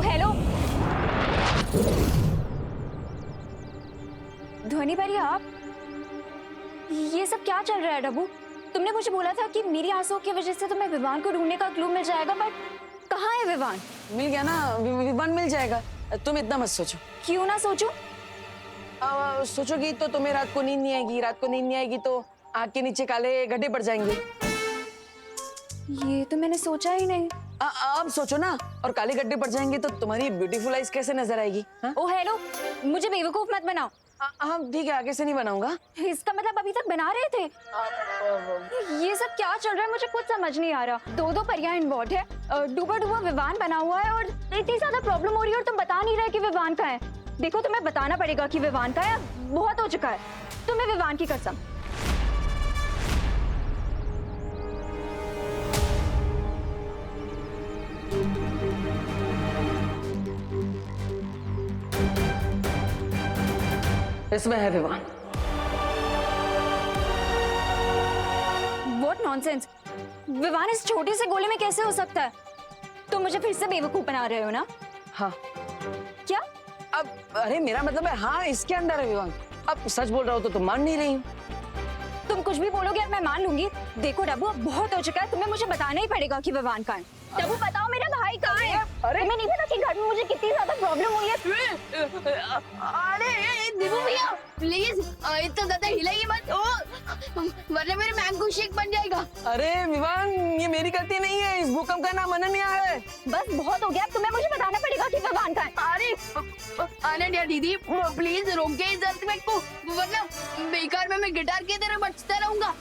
Hello ध्वनि भाई, आप ये सब क्या चल रहा है? डब्बू, तुमने मुझे बोला था कि मेरी आंसुओं की वजह से तुम्हें विवान को ढूंढने का क्लू मिल जाएगा, बट कहाँ है विवान? मिल गया ना, विवान मिल जाएगा। तुम इतना मत सोचो। क्यों ना सोचो? सोचोगी तो तुम्हें रात को नींद नहीं आएगी, रात को नींद नहीं आएगी तो आग के नीचे काले गड्ढे पड़ जाएंगे। ये तो मैंने सोचा ही नहीं। अब सोचो ना, और काले गड्ढे पड़ जाएंगे तो तुम्हारी ब्यूटीफुल आइज कैसे नजर आएगी? ओ हेलो, मुझे बेवकूफ मत बनाओ। हाँ ठीक है, आगे से नहीं बनाऊंगा। इसका मतलब अभी तक बना रहे थे? ये सब क्या चल रहा है, मुझे कुछ समझ नहीं आ रहा। दो परियां इन्वॉल्व है, डूबा डूबा विवान बना हुआ है और इतनी ज्यादा प्रॉब्लम हो रही है और तुम बता नहीं रहे कि विवान कहाँ है। देखो, तुम्हें बताना पड़ेगा कि विवान कहाँ है। बहुत हो चुका है, तुम्हें विवान की कसम। इसमें है विवान। What nonsense! विवान इस छोटे से गोले में कैसे हो सकता है? तुम मुझे फिर से बेवकूफ बना रहे हो ना? हाँ। क्या? अब अरे मेरा मतलब है हाँ, इसके अंदर है विवान। अब सच बोल रहा हो तो तुम मान नहीं रही हो। तुम कुछ भी बोलोगे और मैं मान लूंगी। देखो डब्बू, अब बहुत हो चुका है, तुम्हें मुझे बताना ही पड़ेगा कि विवान कहाँ है। डब्बू बताओ, मेरा भाई कहाँ है? अरे तुम्हें नहीं पता कि घर में मुझे कितनी ज्यादा प्रॉब्लम हुई है? अरे दीपू भैया प्लीज इतना ज्यादा हिलाइए मत, वरना मेरे मैंगो शेक बन जाएगा। अरे विवान, ये मेरी गलती नहीं है, इस भूकंप का नाम अनन्या है। बस बहुत हो गया, अब तुम्हें मुझे बताना पड़ेगा कि विवान कहाँ है। अरे अनन्या दीदी प्लीज रोके इस अर्थक्वेक को, वरना बेकार में मैं गिटार की तरह बजता रहूंगा।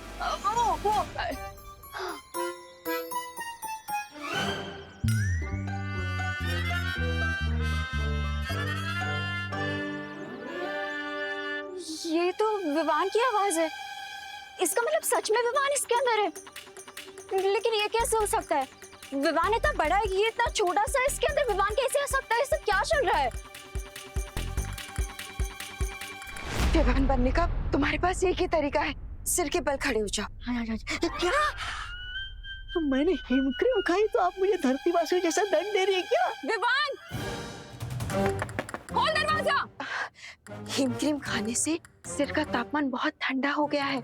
ये तो विवान की आवाज है। इसका मतलब सच में विवान इसके अंदर है। लेकिन ये कैसे हो सकता है? विवान इतना बड़ा है, ये इतना छोटा सा, इसके अंदर विवान कैसे आ सकता है? ये सब क्या चल रहा है? विवान बनने का तुम्हारे पास एक ही तरीका है, सिर के बल खड़े हो जाओ। क्या मैंने हिमक्रीम खाई तो आप मुझे धरती वासियों जैसा दंड दे रही है क्या? विवान, खोल दरवाजा। हिमक्रीम खाने से सिर का तापमान बहुत ठंडा हो गया है।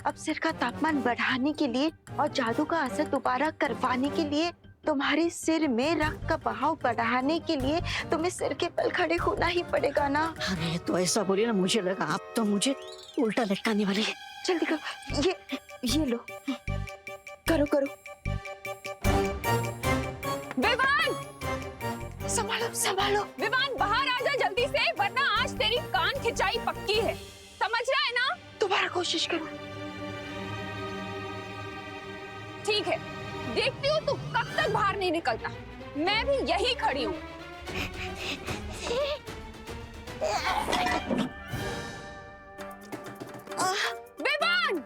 अब सिर का तापमान बढ़ाने के लिए और जादू का असर दोबारा करवाने के लिए, तुम्हारे सिर में रक्त का बहाव बढ़ाने के लिए तुम्हें सिर के बल खड़े होना ही पड़ेगा ना। अरे तो ऐसा बोलिए ना, मुझे लगा आप तो मुझे उल्टा लटकाने वाली है। जल्दी करो, ये लो, करो करो। विवान, संभालो संभालो। विवान बाहर आ जा जल्दी से, वरना आज तेरी कान खिंचाई पक्की है। समझ रहा है ना? दोबारा कोशिश करो। ठीक है, देखती हूँ तू कब तक बाहर नहीं निकलता। मैं भी यही खड़ी हूँ। विवान,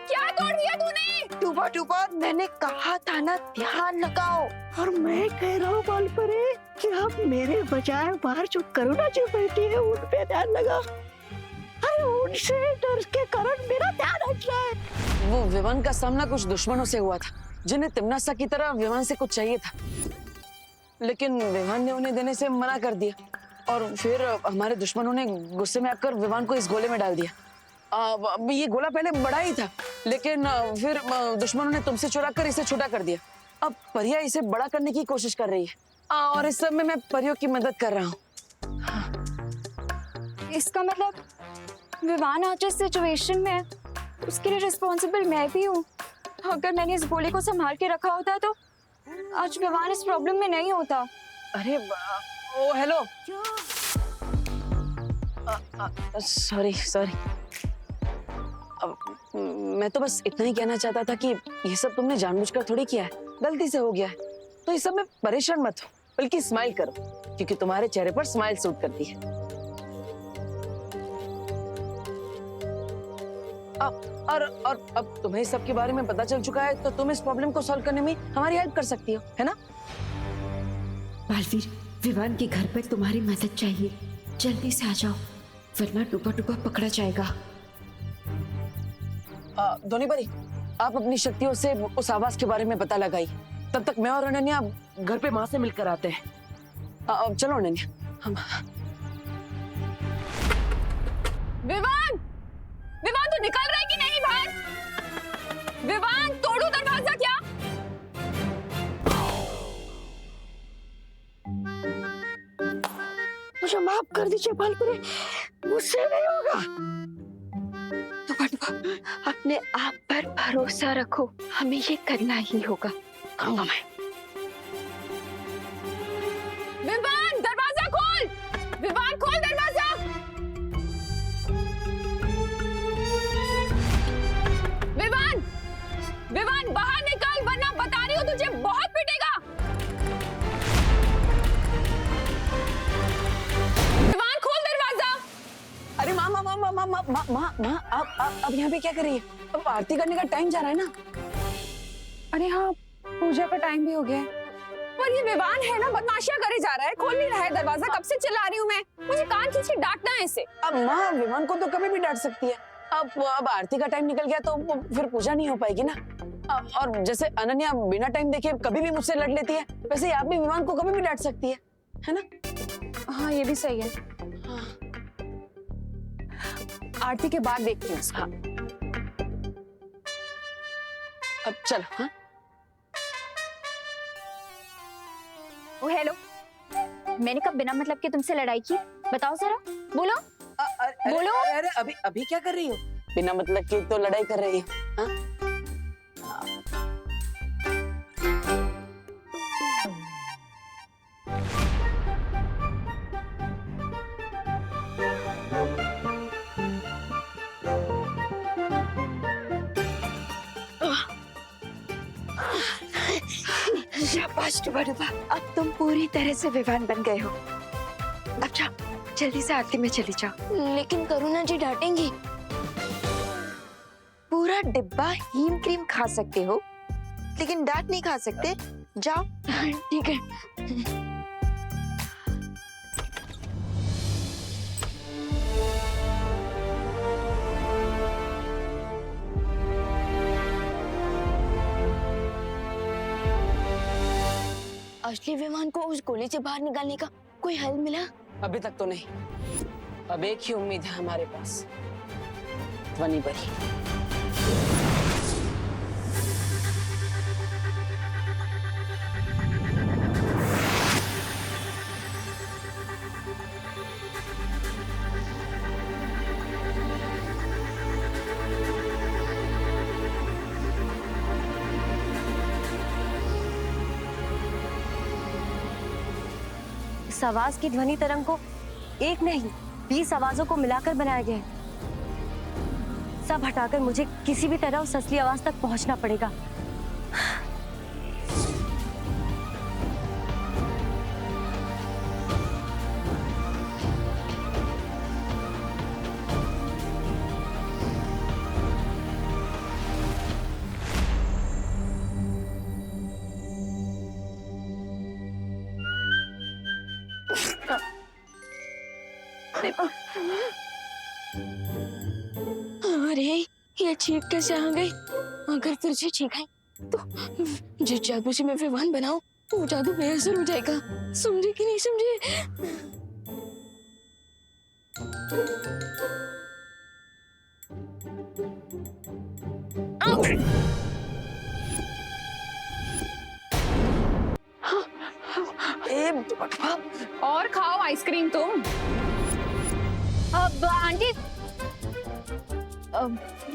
क्या तोड़ दिया तूने? डूबा डूबा, मैंने कहा था ना ध्यान लगाओ। और मैं कह रहा हूँ बालपरे कि आप मेरे बजाय बाहर जो करुणा जी बैठी है उन पे ध्यान लगा। अरे उनसे डर के कारण मेरा ध्यान हट रहा है। वो विवान का सामना कुछ दुश्मनों से हुआ था, जिन्हें तिमनासा की तरह विवान से कुछ चाहिए था, लेकिन विवान ने उन्हें देने से मना कर दिया। और फिर हमारे दुश्मनों ने गुस्से में आकर विवान को इस गोले में डाल दिया। ये गोला पहले बड़ा ही था, लेकिन फिर दुश्मनों ने तुमसे चुरा कर इसे छोटा कर दिया। अब परिया इसे बड़ा करने की कोशिश कर रही है, और इस सब में मैं परियों की मदद कर रहा हूँ। इसका मतलब विवान आज इस सिचुएशन में है, उसके लिए रिस्पॉन्सिबल मैं भी हूँ। अगर मैंने इस गोले को संभाल के रखा होता तो आज विवान इस प्रॉब्लम में नहीं होता। अरे ओ हेलो, सॉरी सॉरी। मैं तो बस इतना ही कहना चाहता था कि ये सब तुमने जानबूझकर थोड़ी किया है, गलती से हो गया है। तो इस सब में परेशान मत हो, बल्कि स्माइल करो, क्योंकि तुम्हारे चेहरे पर स्माइल सूट करती है। और अब तुम्हें इस सब के बारे में पता चल चुका है, तो तुम इस प्रॉब्लम को सॉल्व करने में हमारी हेल्प कर सकती हो, है ना? बालवीर, विवान के घर पर तुम्हारी मदद चाहिए, जल्दी से आ जाओ, वरना डूबा डूबा पकड़ा जाएगा। धोनी भाई, आप अपनी शक्तियों से उस आवाज के बारे में पता लगाइए। तब तक मैं और अनन्या घर पे माँ से मिलकर आते हैं। चलो अनन्या हम। विवान, विवान तू निकल रहा है कि नहीं बाहर? विवान तोड़ू दरवाजा क्या? मुझे माफ कर दीजिए बालपुरी, मुझसे नहीं होगा। अपने आप पर भरोसा रखो, हमें ये करना ही होगा। कहूंगा मैं। विवान दरवाजा खोल, विवान खोल दरवाजा। विवान, विवान बाहर निकल वरना बता रही हूँ तुझे बहुत पिटेगा। विवान खोल दरवाजा। अरे माँ माँ माँ माँ माँ माँ माँ माँ माँ अब यहाँ पे क्या कर रही है? अब आरती करने का टाइम जा रहा है ना। अरे हाँ, पूजा का टाइम भी हो गया है। पर ये विवान है ना, बदमाशियां करे जा रहा है, खोल नहीं रहा है दरवाजा। कब से चिल्ला रही हूँ मैं, मुझे कान खींच के डांटना है इसे। अब माँ विमान को तो कभी भी डांट सकती है। अब आरती का टाइम निकल गया तो फिर पूजा नहीं हो पाएगी ना। और जैसे अनन्या बिना टाइम देखे कभी भी मुझसे लड़ लेती है, वैसे आप भी विमान को कभी भी डांट सकती है ना? हाँ ये भी सही है। हाँ। आरती के बाद देखती हूँ उसका। अब चल। हाँ ओ हेलो, मैंने कब बिना मतलब के तुमसे लड़ाई की? बताओ जरा, बोलो बोलो। अरे अभी अभी क्या कर रही हो? बिना मतलब की तो लड़ाई कर रही हो। हाँ? शाबाश डुबा, अब तुम पूरी तरह से विवान बन गए हो। अब जाओ, जल्दी से आरती में चली जाओ। लेकिन करुणा जी डांटेंगी। पूरा डिब्बा हीम क्रीम खा सकते हो, लेकिन डांट नहीं खा सकते। जाओ। ठीक है। असली विमान को उस गोली से बाहर निकालने का कोई हल मिला? अभी तक तो नहीं। अब एक ही उम्मीद है हमारे पास, ध्वनि परी। इस आवाज की ध्वनि तरंग को एक नहीं 20 आवाजों को मिलाकर बनाया गया है। सब हटाकर मुझे किसी भी तरह उस असली आवाज तक पहुंचना पड़ेगा। अरे ये चीख कैसे आ गई? अगर फिर से चीखाई तो जिस जादू से मैं विवान बनाऊं वो जादू बेअसर हो जाएगा। समझे कि नहीं समझे? और खाओ आइसक्रीम तुम। अब आंटी,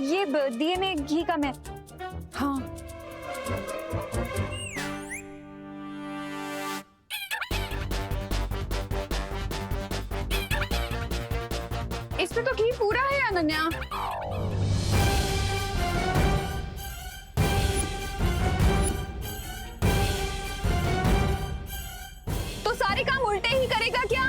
ये दिए में घी कम है। हाँ इसमें तो घी पूरा है अनन्या। तो सारे काम उल्टे ही करेगा क्या?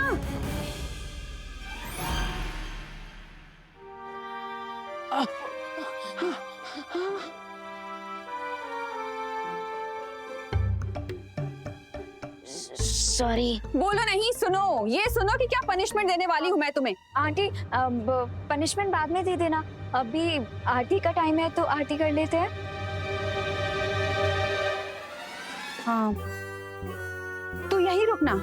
सॉरी। बोलो नहीं, सुनो, ये सुनो कि क्या पनिशमेंट देने वाली हूँ मैं तुम्हें। आंटी अब पनिशमेंट बाद में दे देना, अभी आरती का टाइम है तो आरती कर लेते हैं। हाँ तो यही रुकना।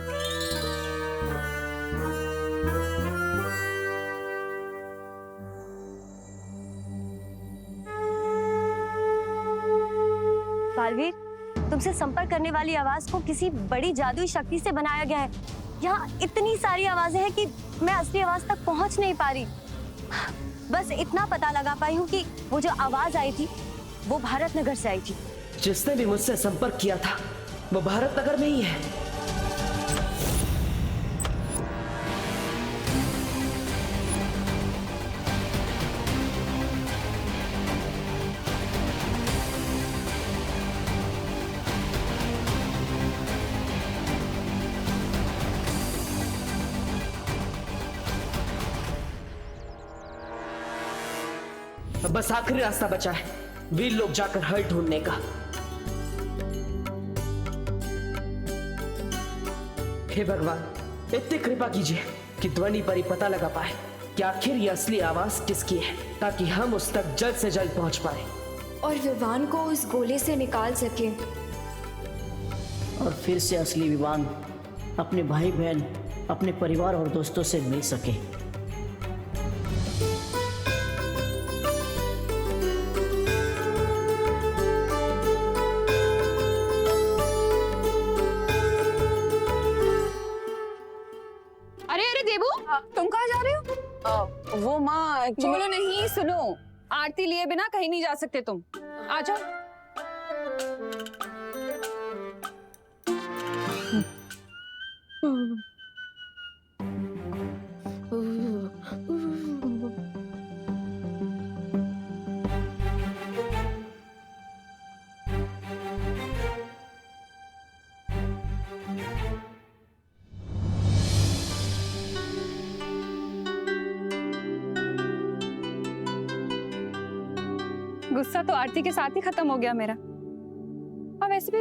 बालवीर, तुमसे संपर्क करने वाली आवाज को किसी बड़ी जादुई शक्ति से बनाया गया है। यहाँ इतनी सारी आवाजें हैं कि मैं असली आवाज तक पहुँच नहीं पा रही। बस इतना पता लगा पाई हूँ कि वो जो आवाज आई थी वो भारत नगर से आई थी। जिसने भी मुझसे संपर्क किया था वो भारत नगर में ही है। बस आखिरी रास्ता बचा है, वीर लोग जाकर हल ढूंढने का। हे भगवान, इतनी कृपा कीजिए कि ध्वनि पर ही पता लगा पाए कि आखिर ये असली आवाज किसकी है, ताकि हम उस तक जल्द से जल्द पहुंच पाए और विवान को उस गोले से निकाल सके। और फिर से असली विवान अपने भाई बहन, अपने परिवार और दोस्तों से मिल सके। अरे अरे देबू, तुम कहाँ जा रहे हो? वो माँ एक्चुअली बोलो नहीं, सुनो, आरती लिए बिना कहीं नहीं जा सकते तुम। आ जाओ। गुस्सा तो आरती के साथ ही खत्म हो गया मेरा। और वैसे भी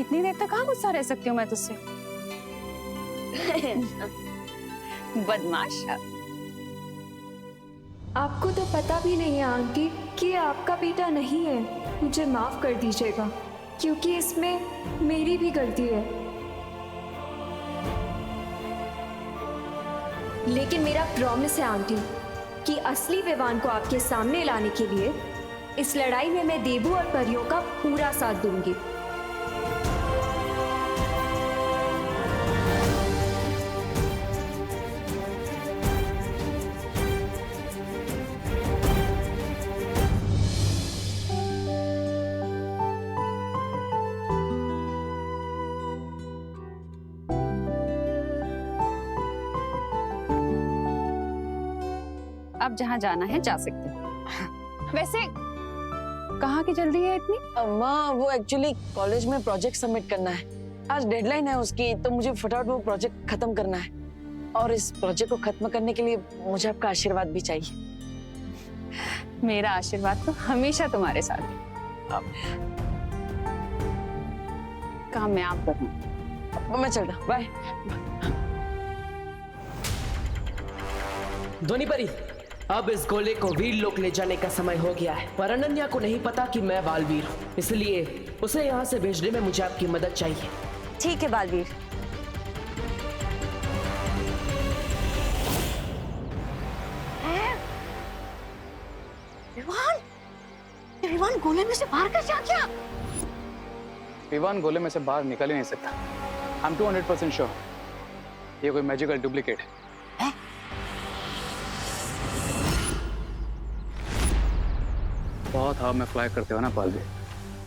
इतनी देर तक कहाँ गुस्सा रह सकती हूँ मैं तुझसे। बदमाश। आपको तो पता भी नहीं है आंटी कि ये आपका बेटा नहीं है। मुझे माफ कर दीजिएगा क्योंकि इसमें मेरी भी गलती है। लेकिन मेरा प्रॉमिस है आंटी कि असली विवान को आपके सामने लाने के लिए इस लड़ाई में मैं देबू और परियों का पूरा साथ दूंगी। अब जहाँ जाना है जा सकते हो। वैसे कहाँ की जल्दी है इतनी? माँ वो एक्चुअली कॉलेज में प्रोजेक्ट सबमिट करना है, आज डेडलाइन है उसकी, तो मुझे फटाफट वो प्रोजेक्ट खत्म करना है। और इस प्रोजेक्ट को खत्म करने के लिए मुझे आपका आशीर्वाद भी चाहिए। मेरा आशीर्वाद तो हमेशा तुम्हारे साथ है। काम मैं आप करूँ। मैं चलता, बाय। ध्वनि परी, अब इस गोले को वीर लोक ले जाने का समय हो गया है, पर अनन्या को नहीं पता कि मैं बालवीर हूँ, इसलिए उसे यहाँ से भेजने में मुझे आपकी मदद चाहिए। ठीक है बालवीर। विवान, ये विवान गोले में से बाहर कैसे आ गया? विवान गोले में से बाहर निकल ही नहीं सकता। आई एम 200% श्योर ये कोई मैजिकल डुप्लीकेट है। बहुत हवा में फ्लाई करते हो ना पालवी,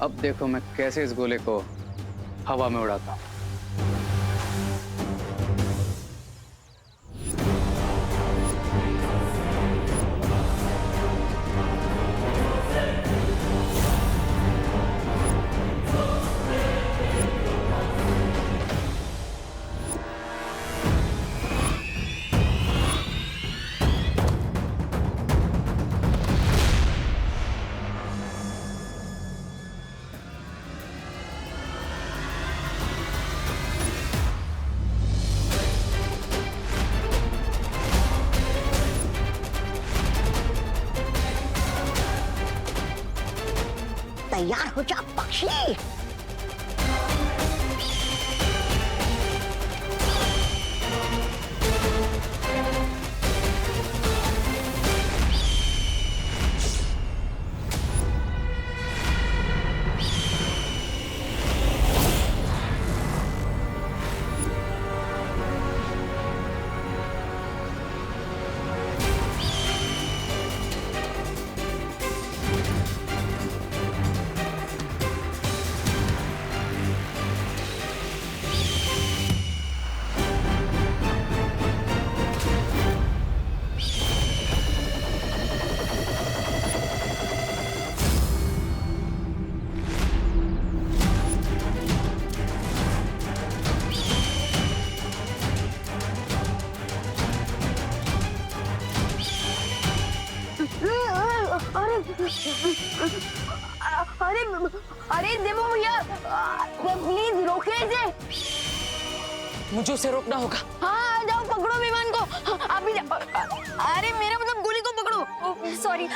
अब देखो मैं कैसे इस गोले को हवा में उड़ाता हूँ। तैयार हो जा पक्षी। अरे अरे देवो भैया, प्लीज रोके इसे। मुझे उसे रोकना होगा। हाँ जाओ पकड़ो विमान को, आप भी अरे मेरा मतलब गोली को पकड़ो। सॉरी,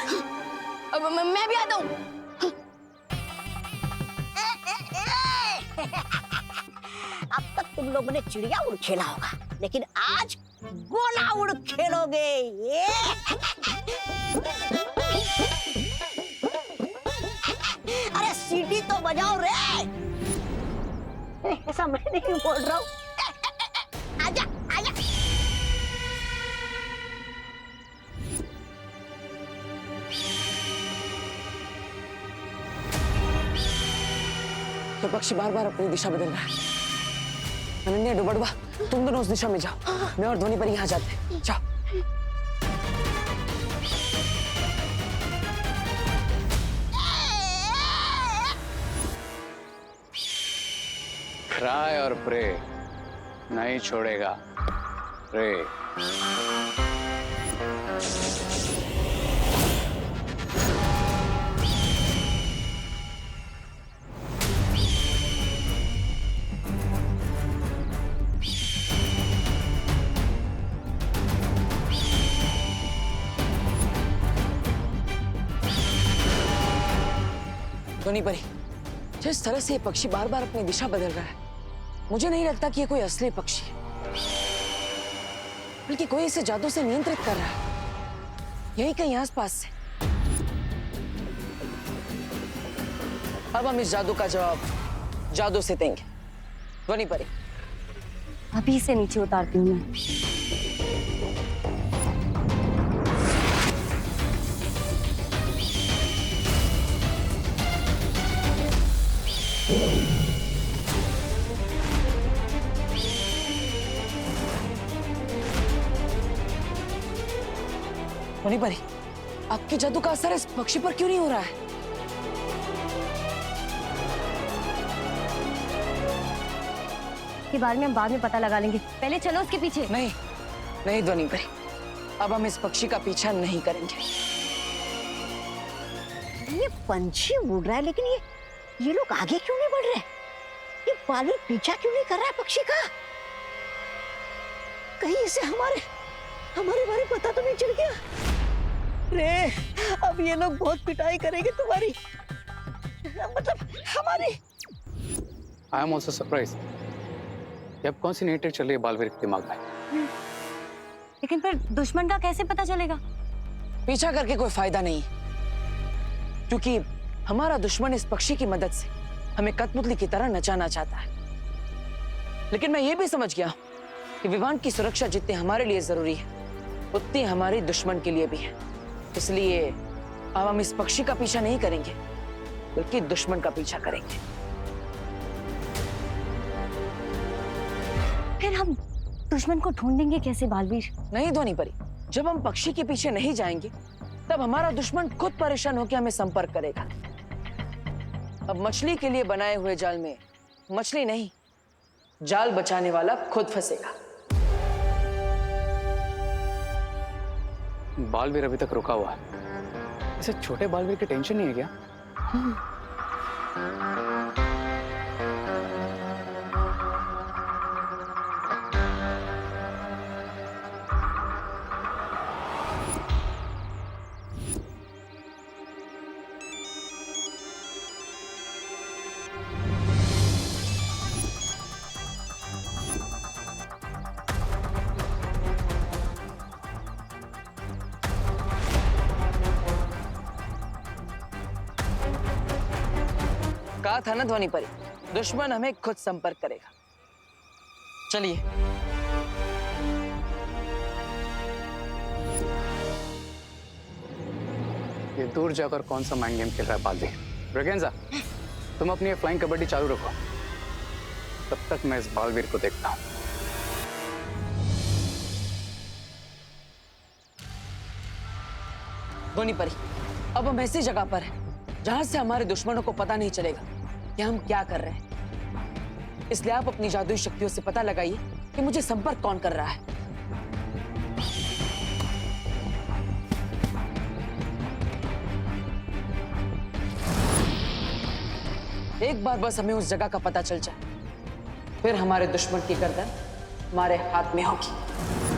मैं भी आता हूँ। अब तक तुम लोगों ने चिड़िया उड़ खेला होगा, लेकिन आज गोला उड़ खेलोगे। ये अरे सीटी तो बजाओ रे। ऐसा मैं नहीं बोल रहा हूँ। आजा आजा। तो पक्षी बार बार अपनी दिशा बदल रहा है। अनन्या, डुबड़वा, तुम दोनों उस दिशा में जाओ, मैं और ध्वनि पर यहाँ जाते हैं। जाओ। ट्राई और प्रे नहीं छोड़ेगा। प्रे। ध्वनि परी, जिस तरह से ये पक्षी बार बार अपनी दिशा बदल रहा है, मुझे नहीं लगता कि ये कोई असली पक्षी है, बल्कि कोई इसे जादू से नियंत्रित कर रहा है, यही कहीं आसपास से। अब हम इस जादू का जवाब जादू से देंगे। ध्वनि परी, अभी से नीचे उतारती हूँ मैं। ध्वनि परी, आपकी जादू का असर इस पक्षी पर क्यों नहीं हो रहा है? के बारे में हम बाद में पता लगा लेंगे, पहले चलो उसके पीछे। नहीं नहीं ध्वनि परी, अब हम इस पक्षी का पीछा नहीं करेंगे। ये पंछी उड़ रहा है, लेकिन ये लोग आगे क्यों नहीं बढ़ रहे? ये बालू पीछा क्यों नहीं कर रहा है पक्षी का? कहीं इसे हमारे बारे पता तो नहीं चल गया? रे, अब ये लोग बहुत पिटाई करेंगे तुम्हारी, मतलब हमारी। I am also surprise. अब कौन सी नई ट्रिक चल रही है बालवीर के दिमाग में? लेकिन फिर दुश्मन का कैसे पता चलेगा? पीछा करके कोई फायदा नहीं, क्योंकि हमारा दुश्मन इस पक्षी की मदद से हमें कठपुतली की तरह नचाना चाहता है। लेकिन मैं ये भी समझ गया कि विवान की सुरक्षा जितनी हमारे लिए जरूरी है, उतनी हमारे दुश्मन के लिए भी है। इसलिए अब हम इस पक्षी का पीछा नहीं करेंगे, बल्कि दुश्मन का पीछा करेंगे। फिर हम दुश्मन को ढूंढेंगे कैसे बालवीर? नहीं ध्वनि परी, जब हम पक्षी के पीछे नहीं जाएंगे, तब हमारा दुश्मन खुद परेशान होकर हमें संपर्क करेगा। अब मछली के लिए बनाए हुए जाल में मछली नहीं, जाल बचाने वाला खुद फंसेगा। बालवीर अभी तक रुका हुआ है। इसे छोटे बालवीर की टेंशन नहीं है क्या? कहा था ना ध्वनि परी, दुश्मन हमें खुद संपर्क करेगा। चलिए। ये दूर जाकर कौन सा माइंड गेम खेल रहा है बालवीर? ब्रेगेंजा, तुम अपनी ये फ्लाइंग कबड्डी चालू रखो, तब तक मैं इस बालवीर को देखता हूँ। ध्वनि परी, अब हम ऐसी जगह पर हैं जहां से हमारे दुश्मनों को पता नहीं चलेगा कि हम क्या कर रहे हैं। इसलिए आप अपनी जादुई शक्तियों से पता लगाइए कि मुझे संपर्क कौन कर रहा है। एक बार बस हमें उस जगह का पता चल जाए, फिर हमारे दुश्मन की गर्दन हमारे हाथ में होगी।